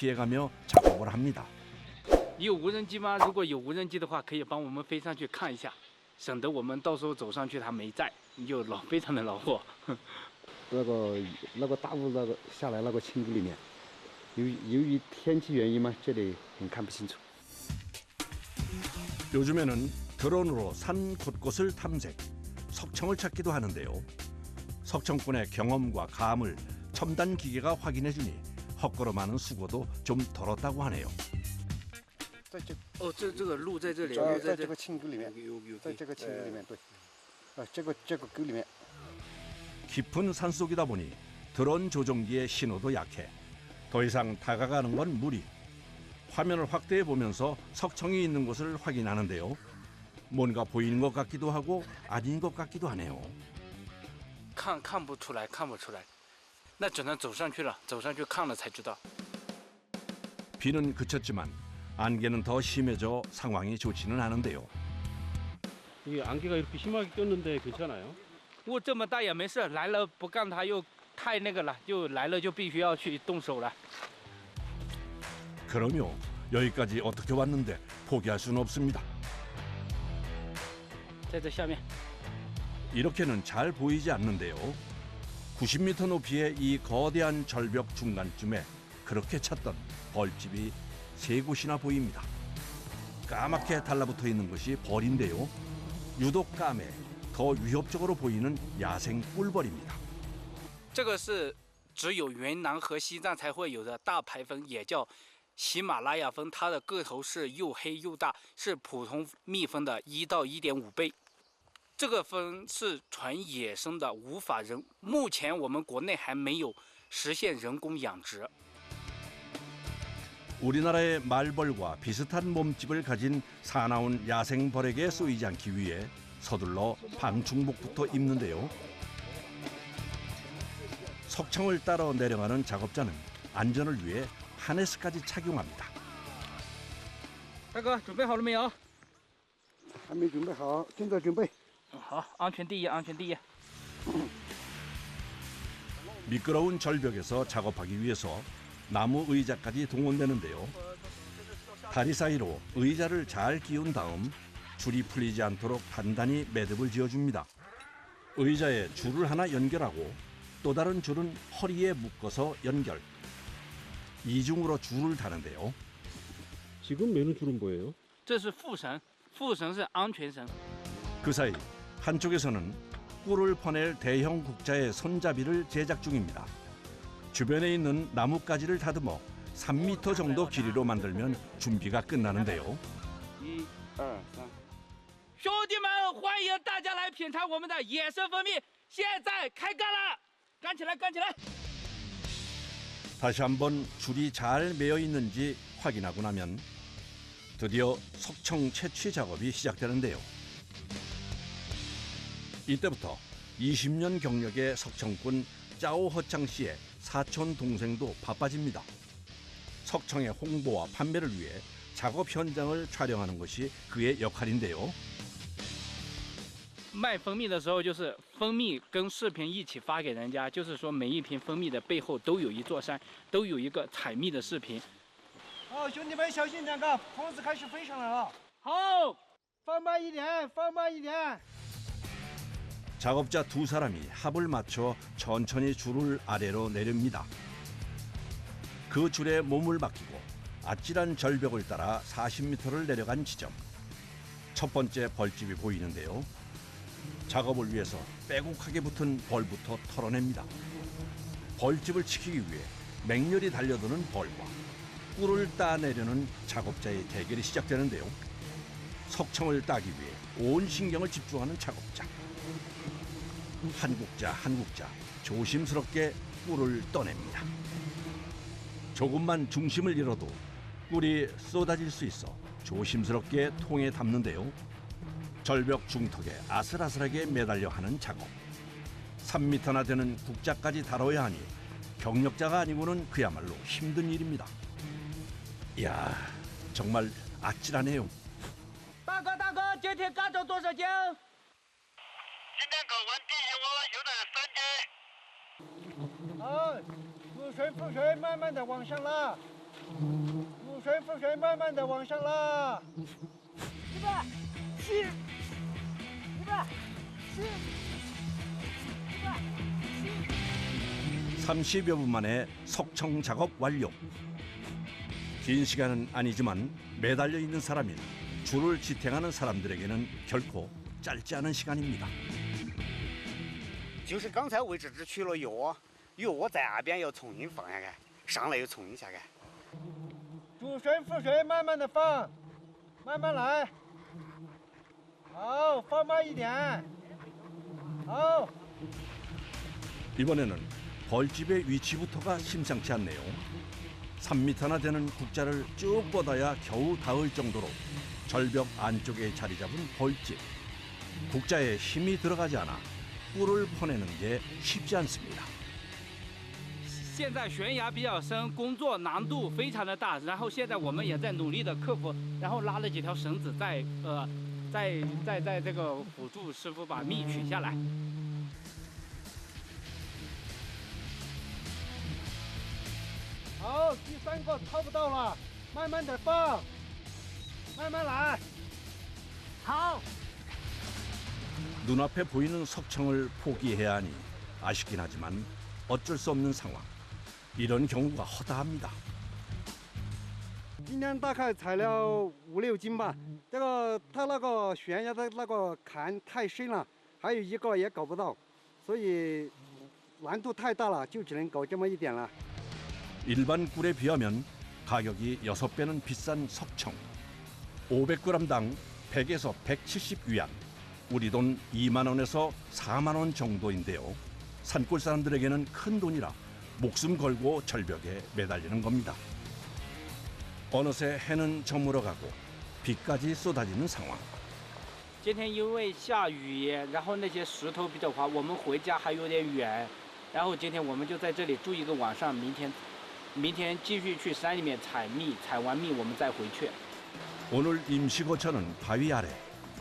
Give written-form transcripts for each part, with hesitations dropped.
피해가며 작업을 합니다. 有无人机吗？如果有无人机的话，可以帮我们飞上去看一下，省得我们到时候走上去他没在，你就非常的恼火。那个大雾下来那个青谷里面，由于天气原因嘛，这里很看不清楚。 요즘에는 드론으로 산 곳곳을 탐색, 석청을 찾기도 하는데요. 석청꾼의 경험과 감을 첨단 기계가 확인해주니 헛걸어 많은 수고도 좀 덜었다고 하네요. 哦，这个路在这里，在这个青谷里面，在这个青谷里面，对，这个沟里面。 깊은 산속이다 보니 드론 조종기의 신호도 약해 더 이상 다가가는 건 무리. 화면을 확대해 보면서 석청이 있는 곳을 확인하는데요. 뭔가 보이는 것 같기도 하고 아닌 것 같기도 하네요. 看不出来，看不出来，那只能走上去了，走上去看了才知道。 비는 그쳤지만 안개는 더 심해져 상황이 좋지는 않은데요. 이 안개가 이렇게 심하게 꼈는데 괜찮아요? 雾这么大也没事，来了不干它又太那个了，就来了就必须要去动手了。 그럼요. 여기까지 어떻게 왔는데 포기할 수는 없습니다. 在这下面。 이렇게는 잘 보이지 않는데요. 90m 높이의 이 거대한 절벽 중간쯤에 그렇게 찾던 벌집이 3곳이나 보입니다. 까맣게 달라붙어 있는 것이 벌인데요. 유독 까매 더 위협적으로 보이는 야생 꿀벌입니다. 这个是只有云南和西藏才会有的大排蜂，也叫喜马拉雅蜂。它的个头是又黑又大，是普通蜜蜂的1到1.5倍。这个蜂是纯野生的，无法目前我们国内还没有实现人工养殖。 우리나라의 말벌과 비슷한 몸집을 가진 사나운 야생벌에게 쏘이지 않기 위해 서둘러 방충복부터 입는데요. 석청을 따라 내려가는 작업자는 안전을 위해 하네스까지 착용합니다. 大哥，准备好了没有？还没准备好，正在准备。好，安全第一，安全第一。 미끄러운 절벽에서 작업하기 위해서 나무 의자까지 동원되는데요. 다리 사이로 의자를 잘 끼운 다음 줄이 풀리지 않도록 단단히 매듭을 지어줍니다. 의자에 줄을 하나 연결하고 또 다른 줄은 허리에 묶어서 연결. 이중으로 줄을 다는데요. 지금 매는 줄은 뭐예요? 这是副绳，副绳是安全绳。 그 사이 한쪽에서는 꿀을 퍼낼 대형 국자의 손잡이를 제작 중입니다. 주변에 있는 나뭇가지를 다듬어 3m 정도 길이로 만들면 준비가 끝나는데요. 1、2、3。兄弟们，欢迎大家来品尝我们的野生蜂蜜，现在开干了，干起来，干起来！ 다시 한번 줄이 잘 매여 있는지 확인하고 나면 드디어 석청 채취 작업이 시작되는데요. 이때부터 20년 경력의 석청꾼 짜오 허창 씨의 사촌 동생도 바빠집니다. 석청의 홍보와 판매를 위해 작업 현장을 촬영하는 것이 그의 역할인데요. 卖蜂蜜的时候，就是蜂蜜跟视频一起发给人家，就是说每一瓶蜂蜜的背后都有一座山，都有一个采蜜的视频。好，兄弟们小心点，个蜂子开始飞上来了。好，放慢一点，放慢一点。 작업자 두 사람이 합을 맞춰 천천히 줄을 아래로 내립니다. 그 줄에 몸을 맡기고 아찔한 절벽을 따라 40m를 내려간 지점. 첫 번째 벌집이 보이는데요. 작업을 위해서 빼곡하게 붙은 벌부터 털어냅니다. 벌집을 지키기 위해 맹렬히 달려드는 벌과 꿀을 따내려는 작업자의 대결이 시작되는데요. 석청을 따기 위해 온 신경을 집중하는 작업자. 한 국자 한 국자 조심스럽게 꿀을 떠냅니다. 조금만 중심을 잃어도 꿀이 쏟아질 수 있어 조심스럽게 통에 담는데요. 절벽 중턱에 아슬아슬하게 매달려 하는 작업. 3m나 되는 국자까지 다뤄야 하니 경력자가 아니고는 그야말로 힘든 일입니다. 이야, 정말 아찔하네요. 大哥，大哥，今天干着多少斤？今天搞完第一窝有点3斤。好，覆水覆水，慢慢的往上拉。水慢慢的往上拉。 30여 분 만에 석청 작업 완료. 긴 시간은 아니지만 매달려 있는 사람인 줄을 지탱하는 사람들에게는 결코 짧지 않은 시간입니다. 就是刚才位置只取了药，药在那边要重新放下来，上来又重新下来。 主水副水慢慢的放，慢慢来。好，放慢一点。好。 이번에는 벌집의 위치부터가 심상치 않네요. 3m나 되는 국자를 쭉 뻗어야 겨우 닿을 정도로 절벽 안쪽에 자리 잡은 벌집. 국자에 힘이 들어가지 않아 뿔을 퍼내는 게 쉽지 않습니다. 现在悬崖比较深，工作难度非常的大。然后现在我们也在努力的克服，然后拉了几条绳子在这个辅助师傅把蜜取下来。 好，第3个超不到了，慢慢的放，慢慢来。好。 눈앞에 보이는 석청을 포기해야 하니 아쉽긴 하지만 어쩔 수 없는 상황. 이런 경우가 허다합니다. 今天大概采了5、6斤吧。这个它那个悬崖的那个坎太深了，还有一个也搞不到，所以难度太大了，就只能搞这么一点了。 일반 꿀에 비하면 가격이 6배는 비싼 석청. 500g당 100에서 170위안. 우리 돈 2만 원에서 4만 원 정도인데요. 산골 사람들에게는 큰 돈이라 목숨 걸고 절벽에 매달리는 겁니다. 어느새 해는 저물어 가고 비까지 쏟아지는 상황. 今天因为下雨，然后那些石头比较滑，我们回家还有点远。然后今天我们就在这里住一个晚上，明天继续去山里面采蜜，采完蜜我们再回去。 오늘 임시거처는 바위 아래.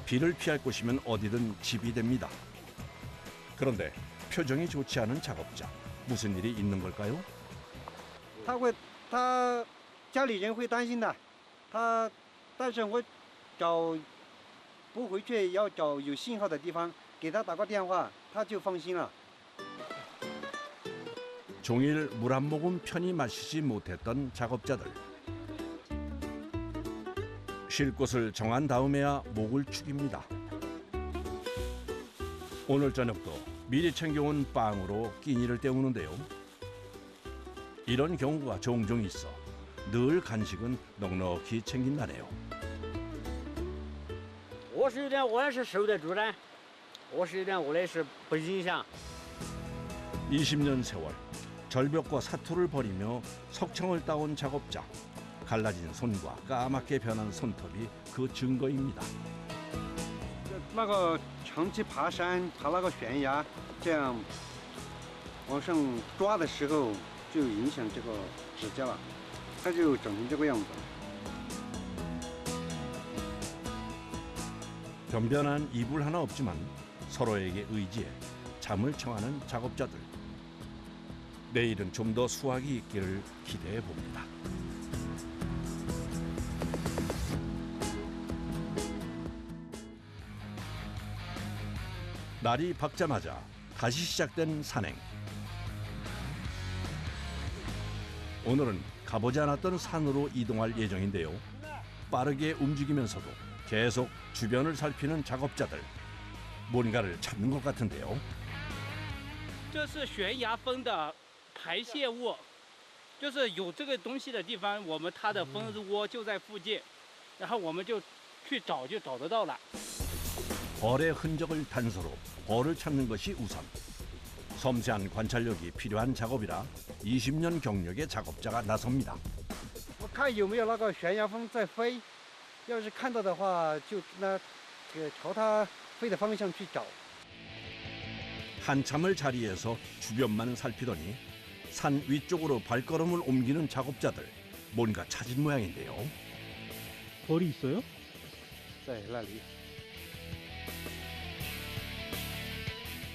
비를 피할 곳이면 어디든 집이 됩니다. 그런데 표정이 좋지 않은 작업자. 무슨 일이 있는 걸까요? 他家里人会担心的，但是我不回去，要找有信号的地方，给他打个电话，他就放心了。 종일 물 한 모금 편히 마시지 못했던 작업자들. 쉴 곳을 정한 다음에야 목을 축입니다. 오늘 저녁도 미리 챙겨온 빵으로 끼니를 때우는데요. 이런 경우가 종종 있어 늘 간식은 넉넉히 챙긴다네요. 我也是受得住的，我也是不影响。 20년 세월 절벽과 사투를 벌이며 석청을 따온 작업자. 갈라진 손과 까맣게 변한 손톱이 그 증거입니다. 那个长期爬山，爬那个悬崖，这样往上抓的时候就影响这个指甲了，它就长成这个样子。 변변한 이불 하나 없지만 서로에게 의지해 잠을 청하는 작업자들. 내일은 좀 더 수확이 있기를 기대해 봅니다. 날이 밝자마자 다시 시작된 산행. 오늘은 가보지 않았던 산으로 이동할 예정인데요. 빠르게 움직이면서도 계속 주변을 살피는 작업자들. 뭔가를 찾는 것 같은데요. 这是悬崖风的排泄物，就是有这个东西的地方，它的蜂窝就在附近，然后我们就去找，就找得到了。 벌의 흔적을 단서로 벌을 찾는 것이 우선. 섬세한 관찰력이 필요한 작업이라 20년 경력의 작업자가 나섭니다. 我看有没有那个悬崖蜂在飞，要是看到的话，就朝它飞的方向去找。 한참을 자리에서 주변만 살피더니 산 위쪽으로 발걸음을 옮기는 작업자들. 뭔가 찾은 모양인데요. 벌이 있어요? 在那里。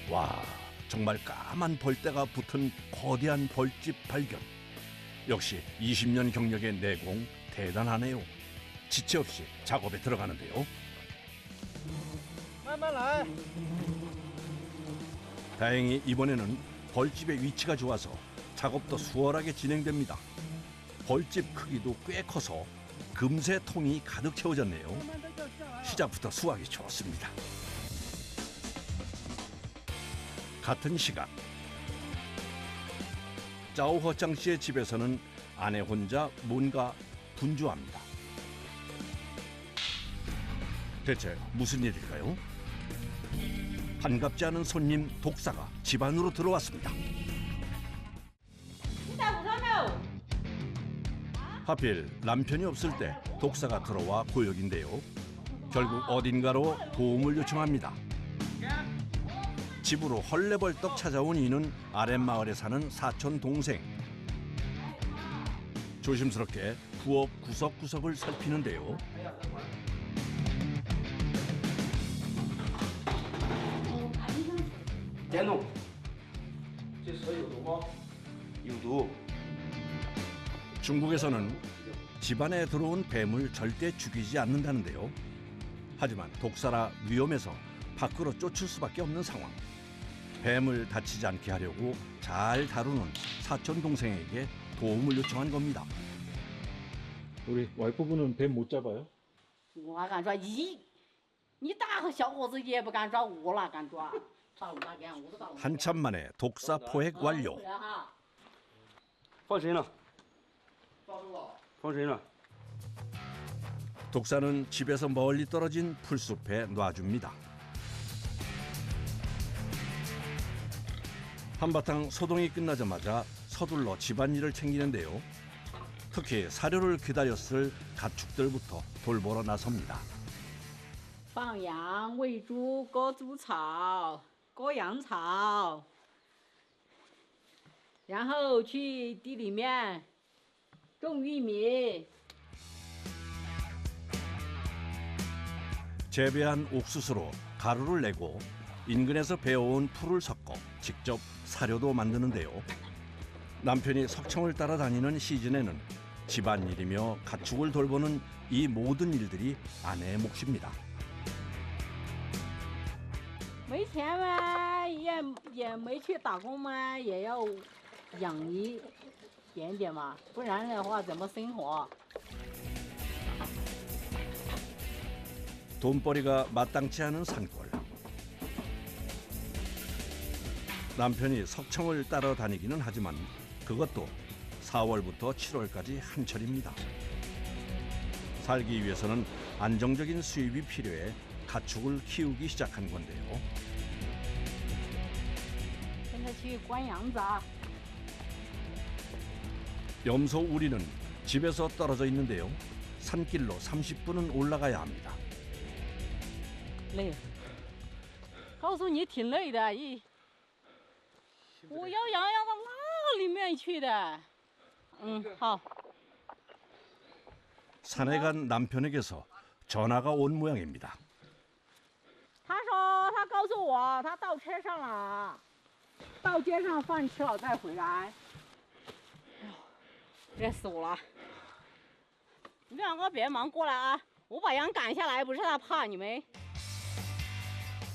와, 정말 까만 벌떼가 붙은 거대한 벌집 발견. 역시 20년 경력의 내공 대단하네요. 지체 없이 작업에 들어가는데요. 慢慢来。 다행히 이번에는 벌집의 위치가 좋아서 작업도 수월하게 진행됩니다. 벌집 크기도 꽤 커서 금세 통이 가득 채워졌네요. 시작부터 수확이 좋습니다. 같은 시각 짜오허짱 씨의 집에서는 아내 혼자 뭔가 분주합니다. 대체 무슨 일일까요? 반갑지 않은 손님 독사가 집 안으로 들어왔습니다. 하필 남편이 없을 때 독사가 들어와 고역인데요. 결국 어딘가로 도움을 요청합니다. 집으로 헐레벌떡 찾아온 이는 아랫마을에 사는 사촌 동생. 조심스럽게 부엌 구석구석을 살피는데요. 중국에서는 집안에 들어온 뱀을 절대 죽이지 않는다는데요. 하지만 독사라 위험해서 밖으로 쫓을 수밖에 없는 상황. 뱀을 다치지 않게 하려고 잘 다루는 사촌 동생에게 도움을 요청한 겁니다. 우리 와이프분은 뱀 못 잡아요? 我敢抓你大和小伙子也不敢抓，我哪敢抓？抓我哪敢？我都抓不了。 한참 만에 독사 포획 완료. 放谁呢？放谁呢？ 독사는 집에서 멀리 떨어진 풀숲에 놔줍니다. 한바탕 소동이 끝나자마자 서둘러 집안일을 챙기는데요. 특히 사료를 기다렸을 가축들부터 돌보러 나섭니다. 放羊、喂猪、割猪草、割羊草，然后去地里面种玉米。 재배한 옥수수로 가루를 내고 인근에서 베어온 풀을 섞어 직접 사료도 만드는데요. 남편이 석청을 따라다니는 시즌에는 집안일이며 가축을 돌보는 이 모든 일들이 아내의 몫입니다. 没钱嘛，也没去打工嘛，也要养一点点嘛，不然的话怎么生活？ 돈벌이가 마땅치 않은 산골. 남편이 석청을 따라다니기는 하지만 그것도 4월부터 7월까지 한철입니다. 살기 위해서는 안정적인 수입이 필요해 가축을 키우기 시작한 건데요. 跟他去关羊子啊。 염소 우리는 집에서 떨어져 있는데요. 산길로 30분은 올라가야 합니다. 累，告诉你挺累的，我要羊要到那里面去的。好。 산에 간 남편에게서 전화가 온 모양입니다. 他说他告诉我他到车上了，到街上饭吃了再回来。哎呦，热死我了！你们两个别忙，过来啊！我把羊赶下来，不是他怕你们。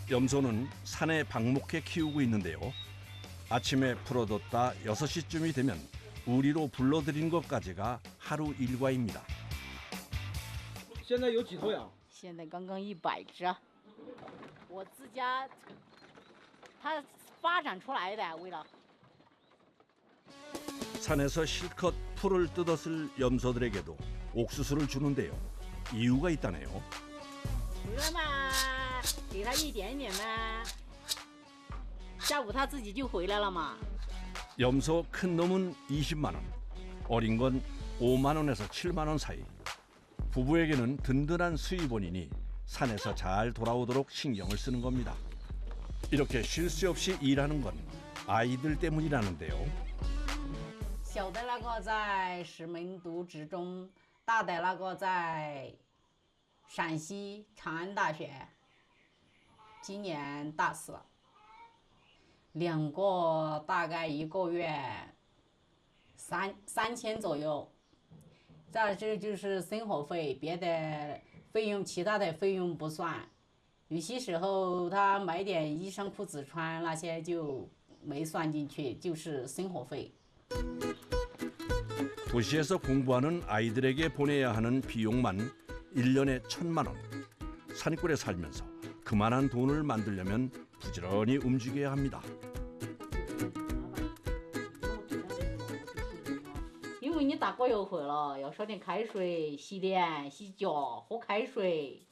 염소는 산에 방목해 키우고 있는데요. 아침에 풀어뒀다 6시쯤이 되면 우리로 불러들인 것까지가 하루 일과입니다. 现在有几头羊？现在刚刚100只，我自家它发展出来的，为了。 산에서 실컷 풀을 뜯었을 염소들에게도 옥수수를 주는데요. 이유가 있다네요. 回来嘛，给它一点点嘛，下午它自己就回来了嘛。 염소 큰 놈은 20만 원, 어린 건 5만 원에서 7만 원 사이. 부부에게는 든든한 수입원이니 산에서 잘 돌아오도록 신경을 쓰는 겁니다. 이렇게 쉴 새 없이 일하는 건 아이들 때문이라는데요. 小的那个在石门读职中，大的那个在陕西长安大学，今年大4了。2个大概1个月3000左右。这就是生活费，别的费用其他的费用不算。有些时候他买点衣裳裤子穿那些就没算进去，就是生活费。 도시에서 공부하는 아이들에게 보내야 하는 비용만 1년에 1,000만 원. 산골에 살면서 그만한 돈을 만들려면 부지런히 움직여야 합니다. 因为你打过油回了，要烧点开水，洗脸、洗脚、喝开水。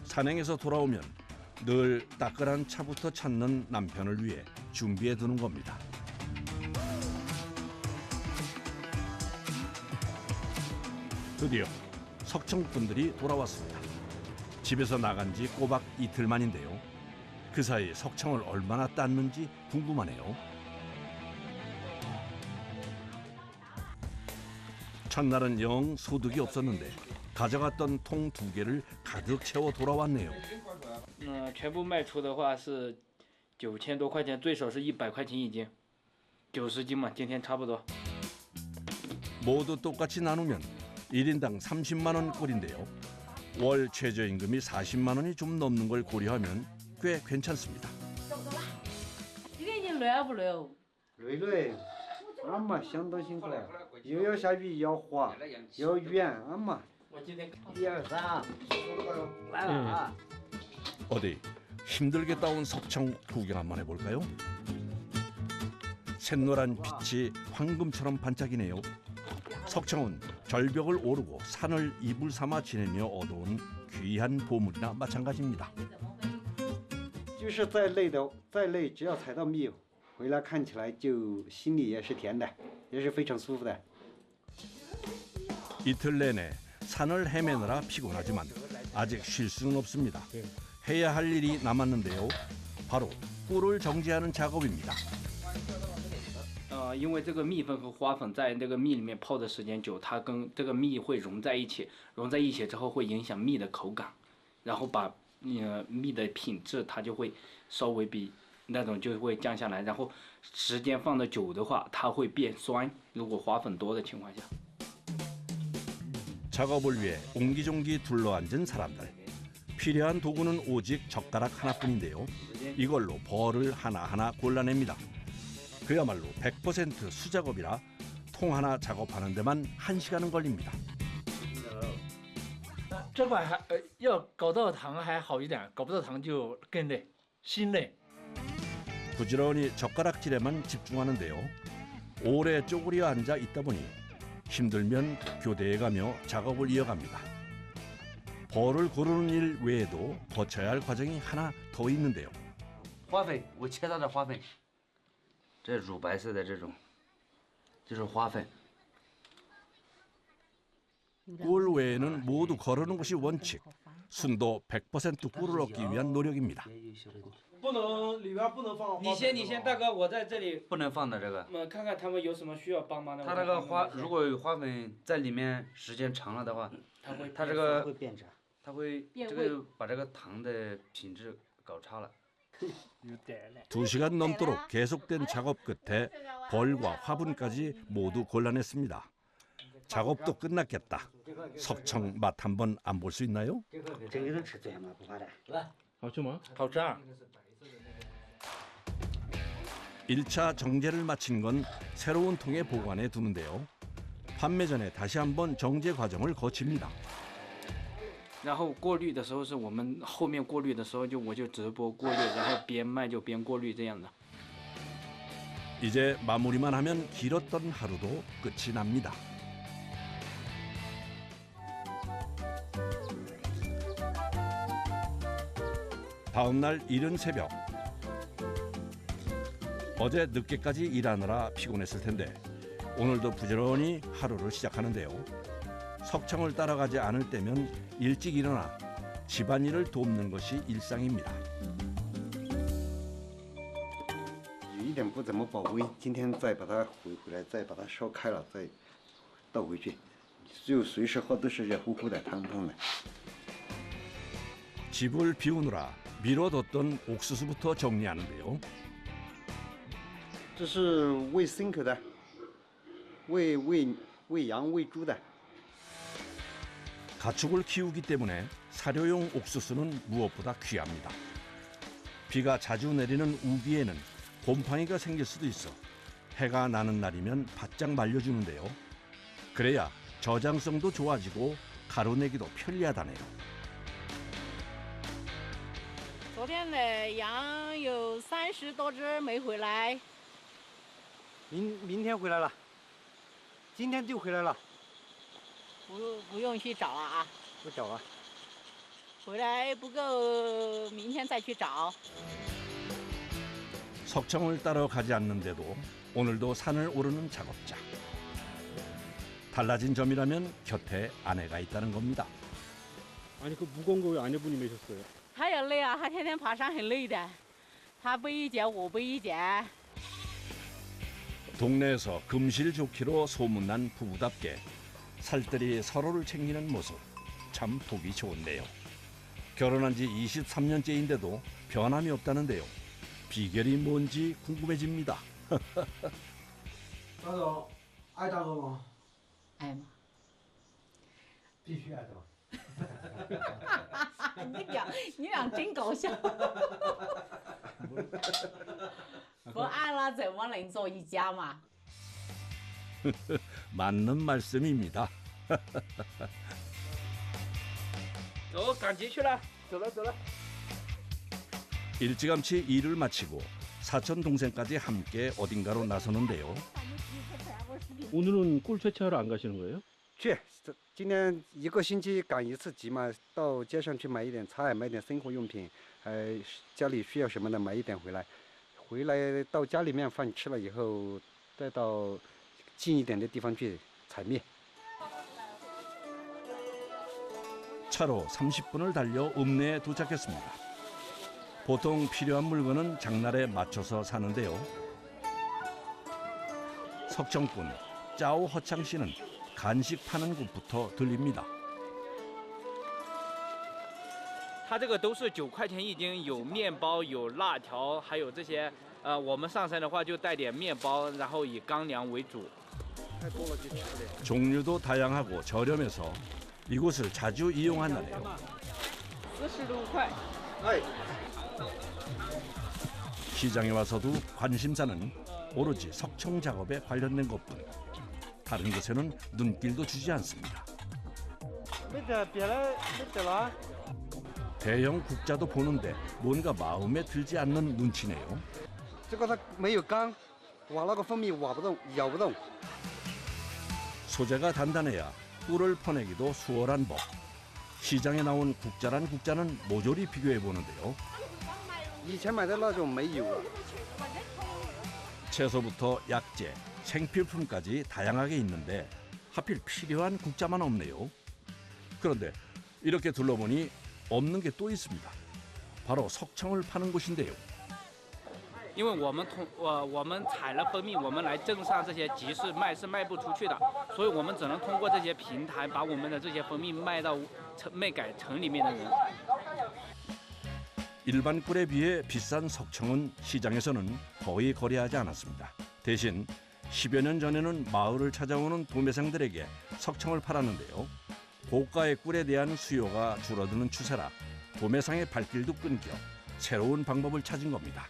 산행에서 돌아오면 늘 따끈한 차부터 찾는 남편을 위해 준비해 두는 겁니다. 드디어 석청 분들이 돌아왔습니다. 집에서 나간 지 꼬박 이틀 만인데요. 그 사이 석청을 얼마나 땄는지 궁금하네요. 첫날은 영 소득이 없었는데 가져갔던 통 2개를 가득 채워 돌아왔네요. 全部卖出的话是9000多块钱，最少是100块钱一斤，90斤嘛，今天差不多。 모두 똑같이 나누면 1인당 30만 원 꼴인데요. 월 최저임금이 40만 원이 좀 넘는 걸 고려하면 꽤 괜찮습니다. 这个你累不累？累，俺妈相当辛苦了，又要下雨，要滑，要远，俺妈。 1、2、3，来了啊！ 어디 힘들게 따온 석청 구경 한번 해볼까요? 샛노란 빛이 황금처럼 반짝이네요. 석청은 절벽을 오르고 산을 이불 삼아 지내며 얻어온 귀한 보물이나 마찬가지입니다. 就是再累，只要采到蜜，回来看起来就心里也是甜的，也是非常舒服的。 이틀 내내 산을 헤매느라 피곤하지만 아직 쉴 수는 없습니다. 해야 할 일이 남았는데요. 바로 꿀을 정제하는 작업입니다. 因为这个蜜粉和花粉在这个蜜里面泡的时间久，它跟这个蜜会融在一起，融在一起之后会影响蜜的口感，然后把蜜的品质它就会稍微比那种就会降下来，然后时间放的久的话，它会变酸。如果花粉多的情况下。 작업을 위해 옹기종기 둘러앉은 사람들. 필요한 도구는 오직 젓가락 하나뿐인데요. 이걸로 벌을 하나하나 골라냅니다. 그야말로 100% 수작업이라 통 하나 작업하는 데만 1시간은 걸립니다. 这块还要搞到糖还好一点，搞不到糖就更累，心累。 부지런히 젓가락질에만 집중하는데요. 오래 쪼그려 앉아 있다 보니 힘들면 교대에 가며 작업을 이어갑니다. 벌을 고르는 일 외에도 거쳐야 할 과정이 하나 더 있는데요. 花粉，我切到的花粉，这乳白色的这种，就是花粉。 꿀 외에는 모두 거르는 것이 원칙. 순도 100% 꿀을 얻기 위한 노력입니다. 不能里边不能放。你先，大哥，我在这里。不能放的这个。看看他们有什么需要帮忙的。它这个花，如果有花粉在里面时间长了的话，它这个会变质，它会这个把这个糖的品质搞差了。 2시간 넘도록 계속된 작업 끝에 벌과 화분까지 모두 골라냈습니다. 작업도 끝났겠다. 석청 맛 한번 안 볼 수 있나요? 这个能吃最吗？不怕的。好吃吗？好吃啊！ 1차 정제를 마친 건 새로운 통에 보관해 두는데요. 판매 전에 다시 한번 정제 과정을 거칩니다. 然后过滤的时候是我们后面过滤的时候我就直播过滤，然后边卖就边过滤这样的。 이제 마무리만 하면 길었던 하루도 끝이 납니다. 다음 날 이른 새벽. 어제 늦게까지 일하느라 피곤했을 텐데 오늘도 부지런히 하루를 시작하는데요. 석청을 따라가지 않을 때면 일찍 일어나 집안일을 돕는 것이 일상입니다. 有一点不怎么保温，今天再把它回来，再把它烧开了，再倒回去，就随时喝都是热乎乎的、汤汤的。 집을 비우느라 미뤄뒀던 옥수수부터 정리하는데요. 这是喂牲口的，喂羊喂猪的。 가축을 키우기 때문에 사료용 옥수수는 무엇보다 귀합니다. 비가 자주 내리는 우기에는 곰팡이가 생길 수도 있어 해가 나는 날이면 바짝 말려주는데요. 그래야 저장성도 좋아지고 가루내기도 편리하다네요. 昨天的羊有30多只没回来。明天回来了，今天就回来了。不用去找了啊，不找了。回来不够，明天再去找。 석청을 따러 가지 않는데도 오늘도 산을 오르는 작업자. 달라진 점이라면 곁에 아내가 있다는 겁니다. 아니 그 무거운 거 왜 아내분이 메셨어요? 他也累啊，他天天爬山很累的，他背一节，我背一节。 동네에서 금실 좋기로 소문난 부부답게 살뜰히 서로를 챙기는 모습 참 보기 좋은데요. 결혼한 지 23년째인데도 변함이 없다는데요. 비결이 뭔지 궁금해집니다. 大总，爱大哥吗？爱吗？必须爱的。你俩真搞笑。不爱了怎么能做一家嘛？ 맞는 말씀입니다. 走，赶集去了，走了走了。 일찌감치 일을 마치고 사촌 동생까지 함께 어딘가로 나서는데요. 오늘은 꿀 채취하러 안 가시는 거예요? 去，今天一个星期赶一次集嘛，到街上去买一点菜，买点生活用品，家里需要什么的买一点回来。回来到家里面饭吃了以后，再到近一点的地方去采蜜。 차로 30분을 달려 읍내에 도착했습니다. 보통 필요한 물건은 장날에 맞춰서 사는데요. 석청꾼 짜오 허창 씨는 간식 파는 곳부터 들립니다. 它这个都是9块钱一斤，有面包，有辣条，还有这些。我们上山的话就带点面包，然后以干粮为主。 종류도 다양하고 저렴해서 이곳을 자주 이용한다네요. 45块。 시장에 와서도 관심사는 오로지 석청 작업에 관련된 것뿐. 다른 곳에는 눈길도 주지 않습니다. 대형 국자도 보는데 뭔가 마음에 들지 않는 눈치네요. 这个它没有缸，挖那个蜂蜜挖不动，咬不动。 소재가 단단해야 꿀을 퍼내기도 수월한 법. 시장에 나온 국자란 국자는 모조리 비교해 보는데요. 以前买的那种没有啊。 채소부터 약재, 생필품까지 다양하게 있는데 하필 필요한 국자만 없네요. 그런데 이렇게 둘러보니 없는 게 또 있습니다. 바로 석청을 파는 곳인데요. 因为我们采了蜂蜜，我们来镇上这些集市卖是卖不出去的，所以我们只能通过这些平台把我们的这些蜂蜜卖给城里面的人。 일반 꿀에 비해 비싼 석청은 시장에서는 거의 거래하지 않았습니다. 대신 10여 년 전에는 마을을 찾아오는 도매상들에게 석청을 팔았는데요. 고가의 꿀에 대한 수요가 줄어드는 추세라 도매상의 발길도 끊겨 새로운 방법을 찾은 겁니다.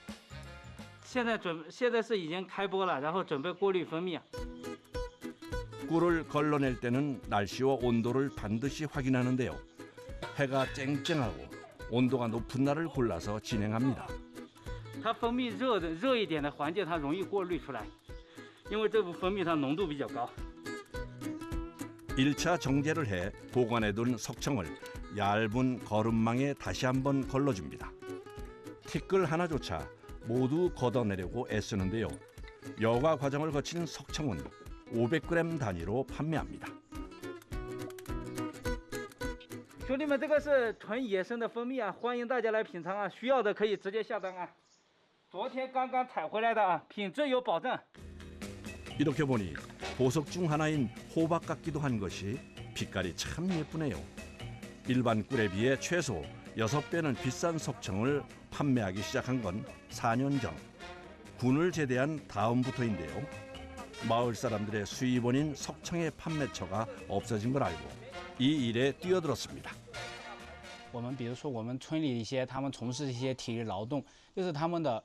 现在是已经开播了，然后准备过滤蜂蜜。 꿀을 걸러낼 때는 날씨와 온도를 반드시 확인하는데요. 해가 쨍쨍하고 온도가 높은 날을 골라서 진행합니다. 它蜂蜜热一点的环境，它容易过滤出来，因为这部蜂蜜它浓度比较高。 1차 정제를 해 보관해둔 석청을 얇은 거름망에 다시 한번 걸러줍니다. 티끌 하나조차 모두 걷어내려고 애쓰는데요. 여과 과정을 거친 석청은 500g 단위로 판매합니다. 兄弟们，这个是纯野生的蜂蜜啊，欢迎大家来品尝啊！需要的可以直接下单啊。昨天刚刚采回来的啊，品质有保证。 이렇게 보니 보석 중 하나인 호박 같기도 한 것이 빛깔이 참 예쁘네요. 일반 꿀에 비해 최소 6배는 비싼 석청을 판매하기 시작한 건 4년 전. 군을 제대한 다음부터인데요. 마을 사람들의 수입원인 석청의 판매처가 없어진 걸 알고 이 일에 뛰어들었습니다. 我们比如说我们村里一些他们从事一些体力劳动，就是他们的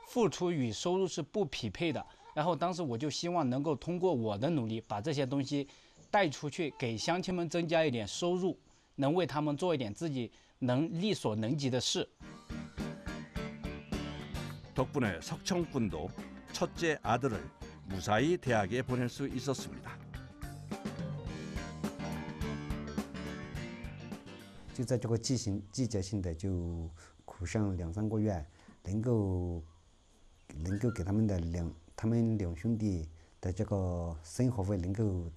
付出与收入是不匹配的。然后当时我就希望能够通过我的努力，把这些东西带出去，给乡亲们增加一点收入，能为他们做一点自己能力所能及的事。 덕분에 석청군도 첫째 아들을 무사히 대학에 보낼 수 있었습니다. 就在这个季节性的就苦上2、3个月，能够给他们两兄弟的这个生活费能够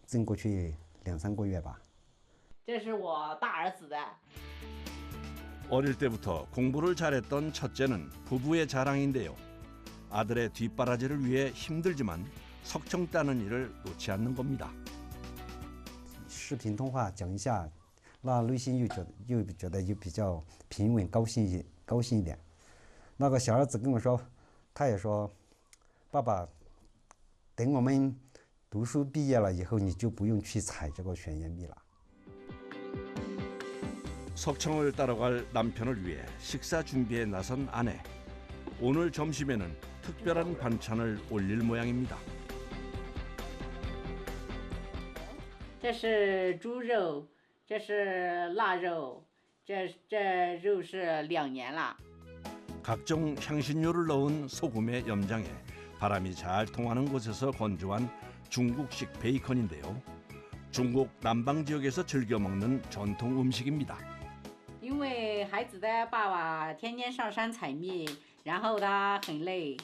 挣过去2、3个月吧。这是我大儿子的。 어릴 때부터 공부를 잘했던 첫째는 부부의 자랑인데요. 아들의 뒷바라지를 위해 힘들지만 석청 따는 일을 놓지 않는 겁니다. 视频通话讲一下，那内心又觉得比较平稳高兴一点。那个小儿子跟我说，他也说，爸爸，等我们读书毕业了以后，你就不用去采这个悬崖蜜了。 석청을 따라갈 남편을 위해 식사 준비에 나선 아내. 오늘 점심에는 특별한 반찬을 올릴 모양입니다. 这是猪肉，这是腊肉，这肉是2年了。 각종 향신료를 넣은 소금의 염장에 바람이 잘 통하는 곳에서 건조한 중국식 베이컨인데요. 중국 남방 지역에서 즐겨 먹는 전통 음식입니다. 因为孩子的爸爸天天上山采蜜，然后他很累，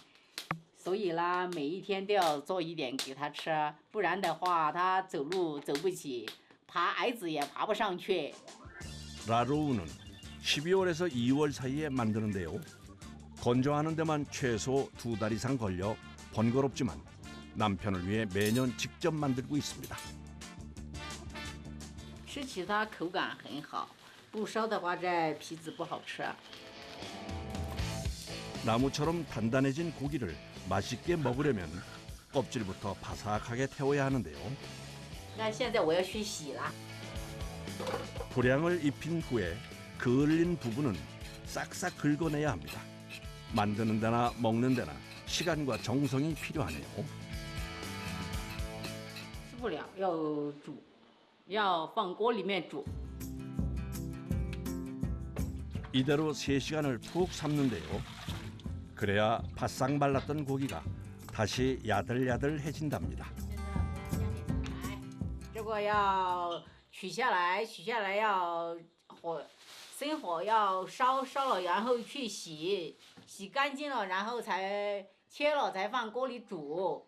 所以呢，每一天都要做一点给他吃，不然的话他走路走不起，爬矮子也爬不上去。 라로우는 12월에서 2월 사이에 만드는데요. 건조하는 데만 최소 2달 이상 걸려 번거롭지만 남편을 위해 매년 직접 만들고 있습니다. 吃起它口感很好，不烧的话这皮子不好吃。 나무처럼 단단해진 고기를 맛있게 먹으려면 껍질부터 바삭하게 태워야 하는데요. 那现在我要去洗了。 불향을 입힌 후에 그을린 부분은 싹싹 긁어내야 합니다. 만드는 데나 먹는 데나 시간과 정성이 필요하네요. 吃不了，要煮，要放锅里面煮。 이대로 3시간을 푹 삶는데요. 그래야 바싹 말랐던 고기가 다시 야들야들해진답니다. 这个要取下来要生火要烧了，然后去洗干净了，然后才切了，才放锅里煮。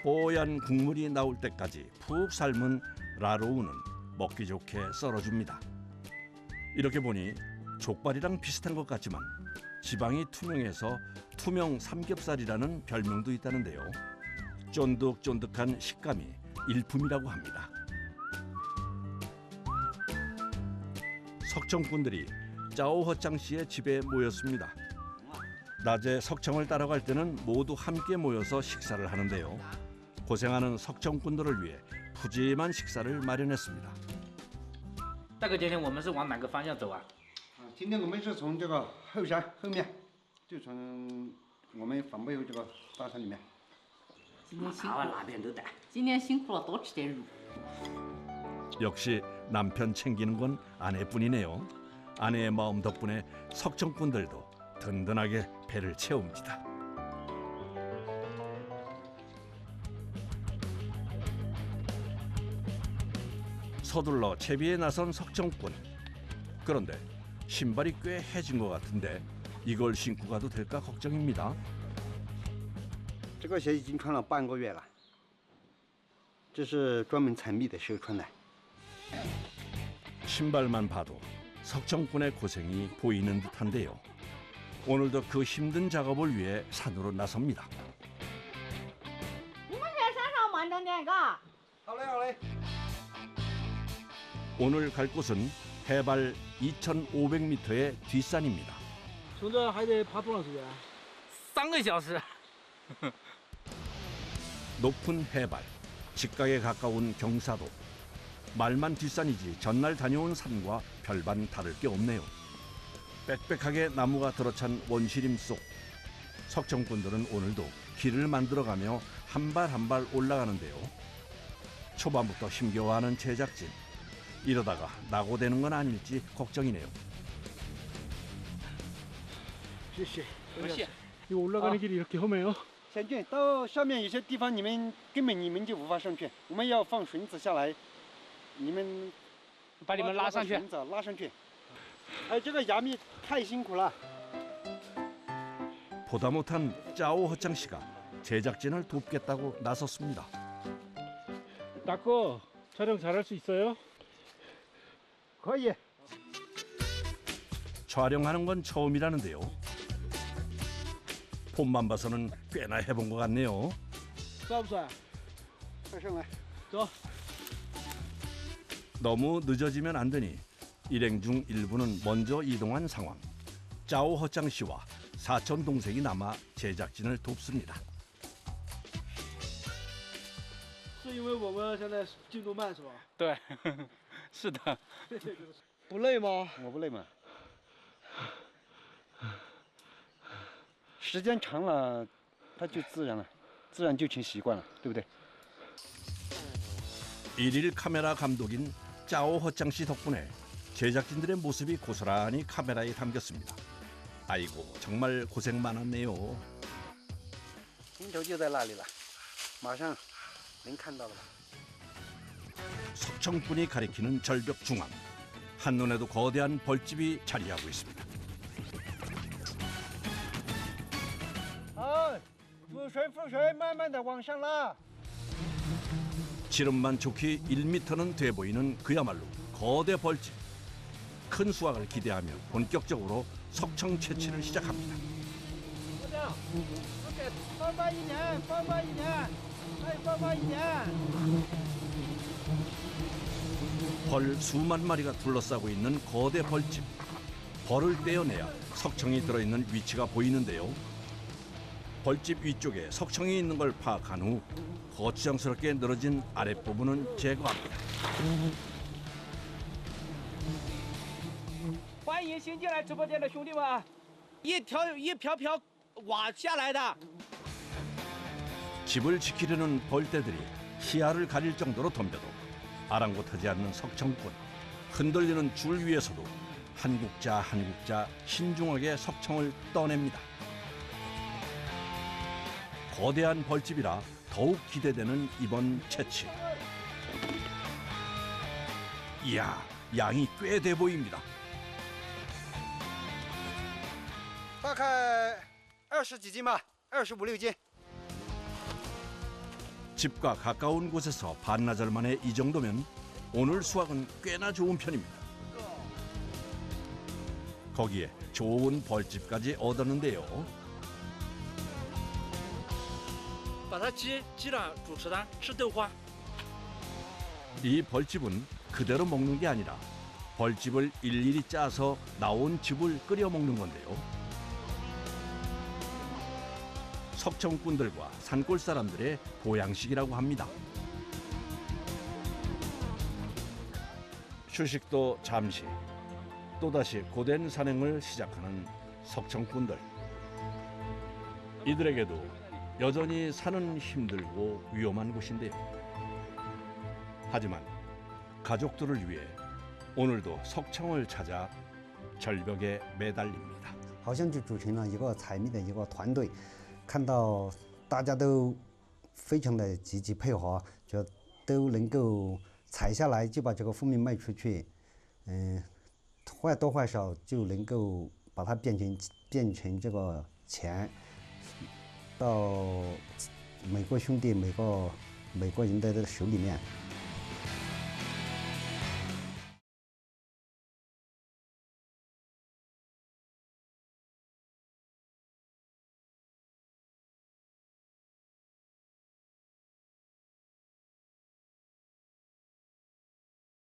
뽀얀 국물이 나올 때까지 푹 삶은 라로우는 먹기 좋게 썰어줍니다. 이렇게 보니 족발이랑 비슷한 것 같지만 지방이 투명해서 투명 삼겹살이라는 별명도 있다는데요. 쫀득쫀득한 식감이 일품이라고 합니다. 석청꾼들이 짜오허짱 씨의 집에 모였습니다. 낮에 석청을 따라갈 때는 모두 함께 모여서 식사를 하는데요. 고생하는 석청꾼들을 위해 푸짐한 식사를 마련했습니다. 大哥，今天我们是往哪个方向走啊？今天我们是从这个后山后面，就从我们反背后这个大山里面。今天辛苦了，哪边都带。今天辛苦了，多吃点肉。 역시 남편 챙기는 건 아내뿐이네요. 아내의 마음 덕분에 석청꾼들도 든든하게 배를 채웁니다. 서둘러 채비에 나선 석청꾼. 그런데 신발이 꽤 해진 것 같은데 이걸 신고 가도 될까 걱정입니다. 这个鞋已经穿了半个月了，这是专门采蜜的时候穿的。 신발만 봐도 석청꾼의 고생이 보이는 듯한데요. 오늘도 그 힘든 작업을 위해 산으로 나섭니다. 你们在山上慢着点，嘎。好嘞，好嘞。 오늘 갈 곳은 해발 2,500m의 뒷산입니다. 从这还得爬多长时间？ 3个小时。 높은 해발, 직각에 가까운 경사도. 말만 뒷산이지 전날 다녀온 산과 별반 다를 게 없네요. 빽빽하게 나무가 들어찬 원시림 속. 석청꾼들은 오늘도 길을 만들어가며 한 발 한 발 올라가는데요. 초반부터 힘겨워하는 제작진. 이러다가 낙오되는 건 아닐지 걱정이네요. 谢谢。 이거 올라가는 길이 이렇게 험해요? 险峻，到下面有些地方根本你们就无法上去，我们要放绳子下来，你们把你们拉上去。绳子拉上去。哎，这个杨幂太辛苦了。 보다 못한 짜오 허창 씨가 제작진을 돕겠다고 나섰습니다. 나꺼 촬영 잘할 수 있어요? 可以。 촬영하는 건 처음이라는데요. 폼만 봐서는 꽤나 해본 것 같네요. 帅不帅？快上来，走。 너무 늦어지면 안 되니 일행 중 일부는 먼저 이동한 상황. 짜오 허짱 씨와 사촌 동생이 남아 제작진을 돕습니다. 是因为我们现在进度慢是吧？对，是的。不累吗？我不累嘛。时间长了，它就自然了，自然就成习惯了，对不对？ 일일 카메라 감독인 짜오 허짱 씨 덕분에 제작진들의 모습이 고스란히 카메라에 담겼습니다. 아이고 정말 고생 많았네요. 镜头就在那里了，马上能看到了吧？ 석청꾼이 가리키는 절벽 중앙. 한눈에도 거대한 벌집이 자리하고 있습니다. 好，覆水，慢慢的往上拉。 지름만 좋게 1m는 돼 보이는 그야말로 거대 벌집. 큰 수확을 기대하며 본격적으로 석청 채취를 시작합니다. 放慢一点，放慢一点，再放慢一点。 벌 수만 마리가 둘러싸고 있는 거대 벌집. 벌을 떼어내야 석청이 들어있는 위치가 보이는데요. 벌집 위쪽에 석청이 있는 걸 파악한 후 거추장스럽게 늘어진 아랫부분은 제거합니다. 欢迎新进来直播间的兄弟们，一瓢瓢挖下来的。 집을 지키려는 벌떼들이 시야를 가릴 정도로 덤벼도 아랑곳하지 않는 석청꾼. 흔들리는 줄 위에서도 한 국자 신중하게 석청을 떠냅니다. 거대한 벌집이라 더욱 기대되는 이번 채취. 이야, 양이 꽤 돼 보입니다. 大概20几斤吧，25、6斤。 집과 가까운 곳에서 반나절 만에 이 정도면 오늘 수확은 꽤나 좋은 편입니다. 거기에 좋은 벌집까지 얻었는데요. 把它鸡了煮吃的，吃豆花。 이 벌집은 그대로 먹는 게 아니라 벌집을 일일이 짜서 나온 즙을 끓여 먹는 건데요. 석청꾼들과 산골 사람들의 보양식이라고 합니다. 휴식도 잠시, 또다시 고된 산행을 시작하는 석청꾼들. 이들에게도 여전히 산은 힘들고 위험한 곳인데요. 하지만 가족들을 위해 오늘도 석청을 찾아 절벽에 매달립니다. 好像就组成了一个采蜜的一个团队，看到大家都非常的积极配合，就都能够采下来就把这个蜂蜜卖出去，或多或少就能够把它变成这个钱，到每个兄弟每个人的手里面。